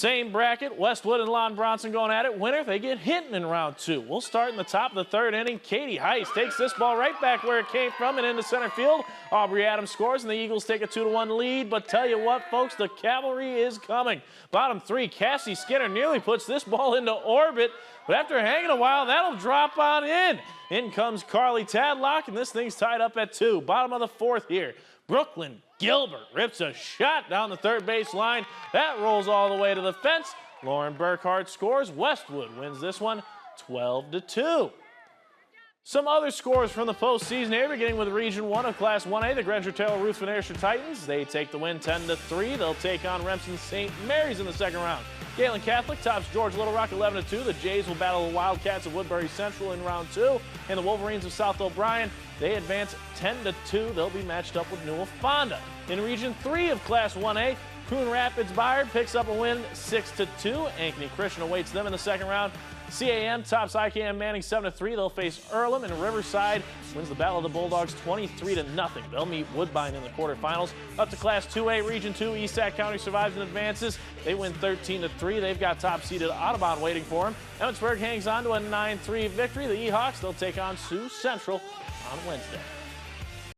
Same bracket, Westwood and Lawton-Bronson going at it. Winner, they get Hinton in round 2. We'll start in the top of the 3rd inning. Katie Heist takes this ball right back where it came from and into center field. Aubrey Adams scores, and the Eagles take a 2-1 lead. But tell you what, folks, the cavalry is coming. Bottom 3, Cassie Skinner nearly puts this ball into orbit, but after hanging a while, that'll drop on in. In comes Carly Tadlock, and this thing's tied up at 2. Bottom of the 4th here. Brooklyn Gilbert rips a shot down the third base line. That rolls all the way to the fence. Lauren Burkhart scores. Westwood wins this one 12-2. Some other scores from the postseason here, beginning with Region 1 of Class 1A, the Granger-Taylor-Ruth Van Ayrshire Titans. They take the win 10-3. They'll take on Remsen St. Mary's in the second round. Galen Catholic tops George Little Rock 11-2. The Jays will battle the Wildcats of Woodbury Central in round 2. And the Wolverines of South O'Brien, they advance 10-2. They'll be matched up with Newell Fonda. In Region 3 of Class 1A, Coon Rapids Bayard picks up a win 6-2. Ankeny Christian awaits them in the second round. CAM tops IKM Manning 7-3. They'll face Earlham, and Riverside wins the Battle of the Bulldogs 23-0. They'll meet Woodbine in the quarterfinals. Up to Class 2A, Region 2, East Sac County survives and advances. They win 13-3. They've got top-seeded Audubon waiting for them. Emmetsburg hangs on to a 9-3 victory. The Ehawks, they'll take on Sioux Central on Wednesday.